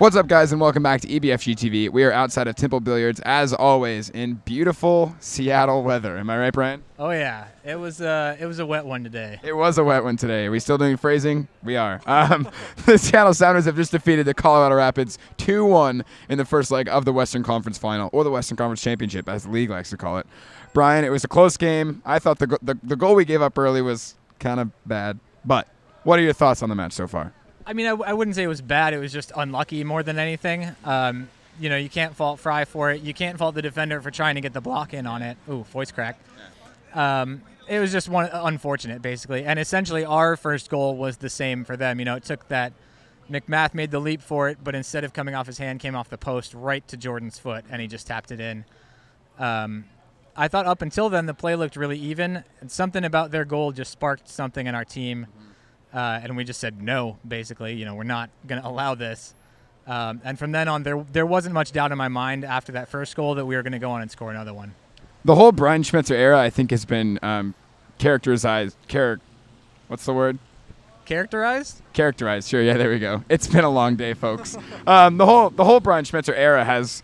What's up, guys, and welcome back to EBFG TV. We are outside of Temple Billiards, as always, in beautiful Seattle weather. Am I right, Brian? Oh yeah, it was a wet one today. It was a wet one today. Are we still doing phrasing? We are. The Seattle Sounders have just defeated the Colorado Rapids 2-1 in the first leg of the Western Conference Final, or the Western Conference Championship, as the league likes to call it. Brian, it was a close game. I thought the goal we gave up early was kind of bad, but what are your thoughts on the match so far? I mean, I wouldn't say it was bad. It was just unlucky more than anything. You know, you can't fault Fry for it. You can't fault the defender for trying to get the block in on it. Ooh, voice crack. It was just unfortunate, basically. And essentially, our first goal was the same for them. You know, it took that McMath made the leap for it, but instead of coming off his hand, came off the post right to Jordan's foot, and he just tapped it in. I thought up until then the play looked really even, and something about their goal just sparked something in our team. And we just said no, basically. You know, we're not going to allow this. And from then on, there wasn't much doubt in my mind after that first goal that we were going to go on and score another one. The whole Brian Schmetzer era, I think, has been characterized. What's the word? Characterized? Characterized. Sure. Yeah. There we go. It's been a long day, folks. The whole Brian Schmetzer era has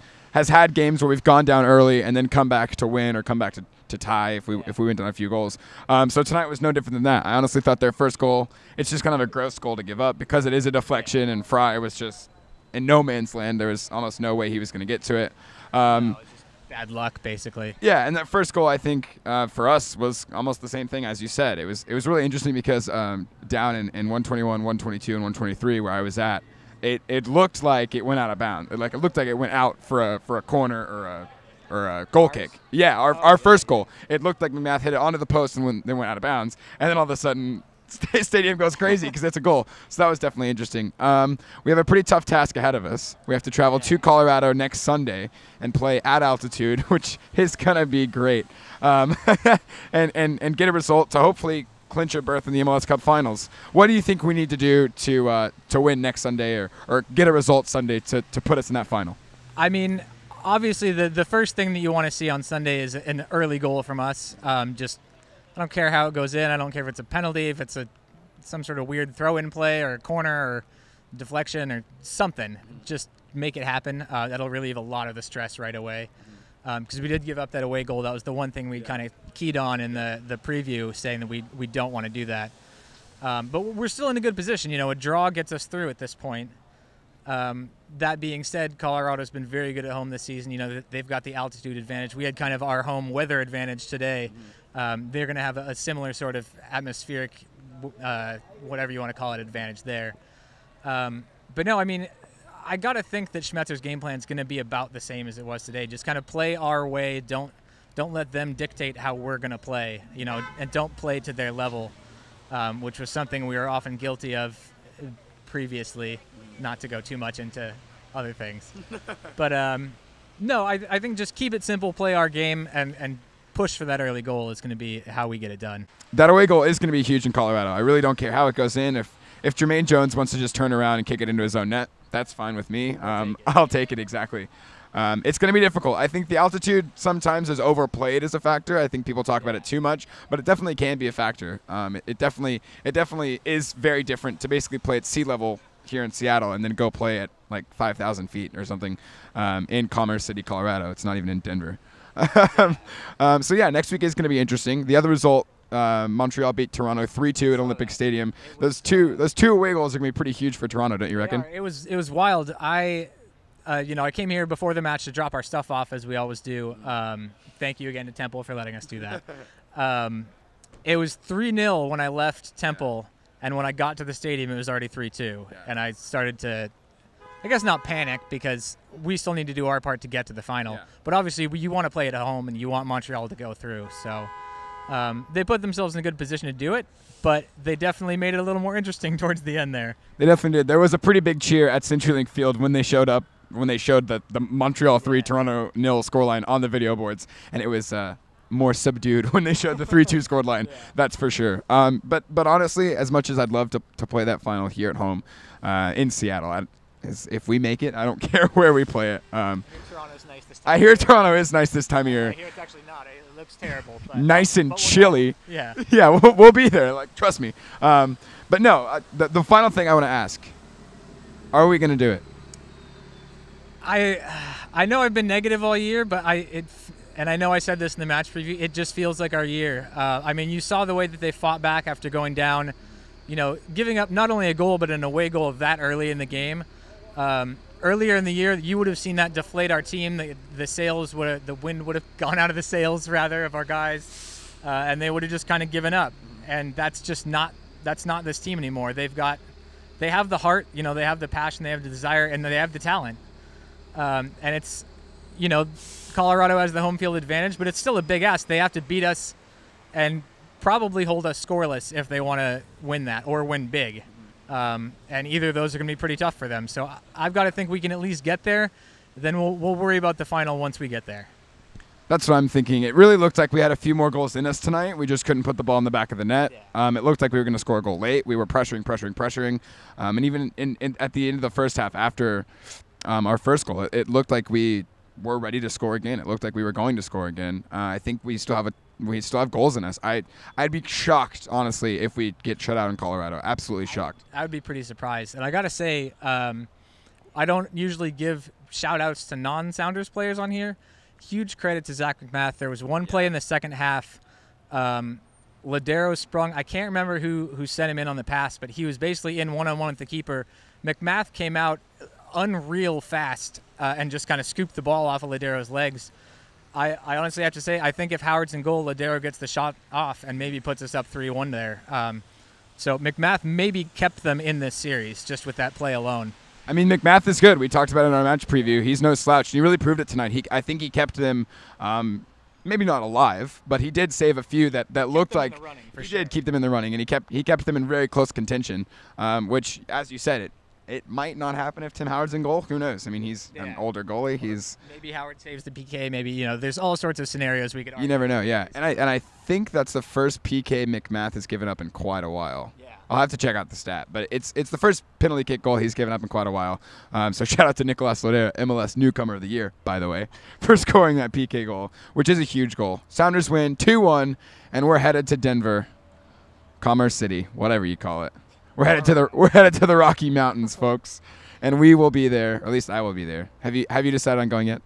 had games where we've gone down early and then come back to win or come back to tie if we went down a few goals. So tonight was no different than that. I honestly thought their first goal, it's just kind of a gross goal to give up because it is a deflection, and Fry was just in no man's land. There was almost no way he was going to get to it. No, just bad luck, basically. Yeah, and that first goal, I think, for us was almost the same thing as you said. It was really interesting because down in 121, 122, and 123 where I was at, it looked like it went out of bounds. It looked like it went out for a corner or a goal kick. Yeah, our first goal. It looked like McMath hit it onto the post and then went out of bounds. And then all of a sudden, stadium goes crazy because it's a goal. So that was definitely interesting. We have a pretty tough task ahead of us. We have to travel to Colorado next Sunday and play at altitude, which is going to be great. And get a result to hopefully clinch a berth in the MLS Cup Finals. What do you think we need to do to win next Sunday or get a result Sunday to put us in that final? I mean, obviously, the first thing that you want to see on Sunday is an early goal from us. I don't care how it goes in. I don't care if it's a penalty, if it's some sort of weird throw-in play or corner or deflection or something. Just make it happen. That'll relieve a lot of the stress right away. Because we did give up that away goal. That was the one thing we kind of keyed on in the preview, saying that we don't want to do that. But we're still in a good position. You know, a draw gets us through at this point. That being said, Colorado's been very good at home this season. You know, they've got the altitude advantage. We had kind of our home weather advantage today. They're going to have a similar sort of atmospheric, whatever you want to call it, advantage there. But no, I mean, I got to think that Schmetzer's game plan is going to be about the same as it was today. Just kind of play our way. Don't let them dictate how we're going to play, you know, and don't play to their level, which was something we were often guilty of previously. Not to go too much into other things. But no, I think just keep it simple, play our game, and push for that early goal is going to be how we get it done. That away goal is going to be huge in Colorado. I really don't care how it goes in. If Jermaine Jones wants to just turn around and kick it into his own net, that's fine with me. I'll take it, exactly. It's going to be difficult. I think the altitude sometimes is overplayed as a factor. I think people talk about it too much, but it definitely can be a factor. It definitely is very different to basically play at sea level here in Seattle and then go play at like 5,000 feet or something in Commerce City, Colorado. It's not even in Denver. So yeah, next week is going to be interesting. The other result, Montreal beat Toronto 3-2 at Olympic Stadium. Those two away goals are going to be pretty huge for Toronto, don't you reckon? Yeah, it was wild. I came here before the match to drop our stuff off, as we always do. Thank you again to Temple for letting us do that. It was 3-0 when I left Temple. And when I got to the stadium, it was already 3-2. Yeah. And I started to, I guess not panic, because we still need to do our part to get to the final. Yeah. But obviously, you want to play it at home, and you want Montreal to go through. So they put themselves in a good position to do it, but they definitely made it a little more interesting towards the end there. They definitely did. There was a pretty big cheer at CenturyLink Field when they showed up, when they showed the Montreal 3, Toronto 0 scoreline on the video boards. And it was more subdued when they showed the 3-2 scored line. Yeah. That's for sure. But honestly, as much as I'd love to play that final here at home in Seattle, if we make it, I don't care where we play it. Toronto's nice this time I hear Toronto is nice this time of year. I hear it's actually not. It looks terrible. Nice and chilly. Yeah. Yeah, we'll be there. Like, trust me. But no, the final thing I want to ask: are we going to do it? I know I've been negative all year, but and I know I said this in the match preview, it just feels like our year. I mean, you saw the way that they fought back after going down, giving up not only a goal but an away goal that early in the game. Earlier in the year, you would have seen that deflate our team. The wind would have gone out of the sails rather of our guys, and they would have just kind of given up. And that's not this team anymore. They have the heart, they have the passion, they have the desire, and they have the talent. And it's, Colorado has the home field advantage, but it's still a big ask. They have to beat us and probably hold us scoreless if they want to win that or win big. And either of those are going to be pretty tough for them. So I've got to think we can at least get there. Then we'll worry about the final once we get there. That's what I'm thinking. It really looked like we had a few more goals in us tonight. We just couldn't put the ball in the back of the net. Yeah. It looked like we were going to score a goal late. We were pressuring. And even at the end of the first half, after our first goal, it looked like we were ready to score again. It looked like we were going to score again. I think we still have goals in us. I'd be shocked, honestly, if we get shut out in Colorado. Absolutely shocked. I would be pretty surprised. And I got to say, I don't usually give shout-outs to non-Sounders players on here. Huge credit to Zach McMath. There was one play in the second half. Ladero sprung. I can't remember who sent him in on the pass, but he was basically in one-on-one with the keeper. McMath came out unreal fast and just kind of scooped the ball off of Ladero's legs. I honestly have to say, I think if Howard's in goal, Ladero gets the shot off and maybe puts us up 3-1 there. So McMath maybe kept them in this series just with that play alone. I mean, McMath is good. We talked about it in our match preview. He's no slouch. He really proved it tonight. I think he kept them, maybe not alive, but he did save a few that looked like he did keep them in the running, and he kept them in very close contention. Which, as you said, it might not happen if Tim Howard's in goal. Who knows? I mean, he's an older goalie. Maybe Howard saves the PK. Maybe there's all sorts of scenarios we could argue. You never know. Yeah, and I think that's the first PK McMath has given up in quite a while. Yeah. I'll have to check out the stat, but it's the first penalty kick goal he's given up in quite a while. So shout out to Nicolas Ladero, MLS Newcomer of the Year, by the way, for scoring that PK goal, which is a huge goal. Sounders win 2-1, and we're headed to Denver, Commerce City, whatever you call it. We're headed to the Rocky Mountains, folks, and we will be there. Or at least I will be there. Have you decided on going yet?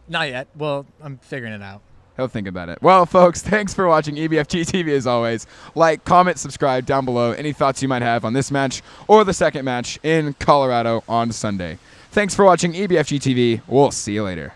Not yet. Well, I'm figuring it out. He'll think about it. Well, folks, thanks for watching EBFG TV as always. Like, comment, subscribe down below. Any thoughts you might have on this match or the second match in Colorado on Sunday. Thanks for watching EBFG TV. We'll see you later.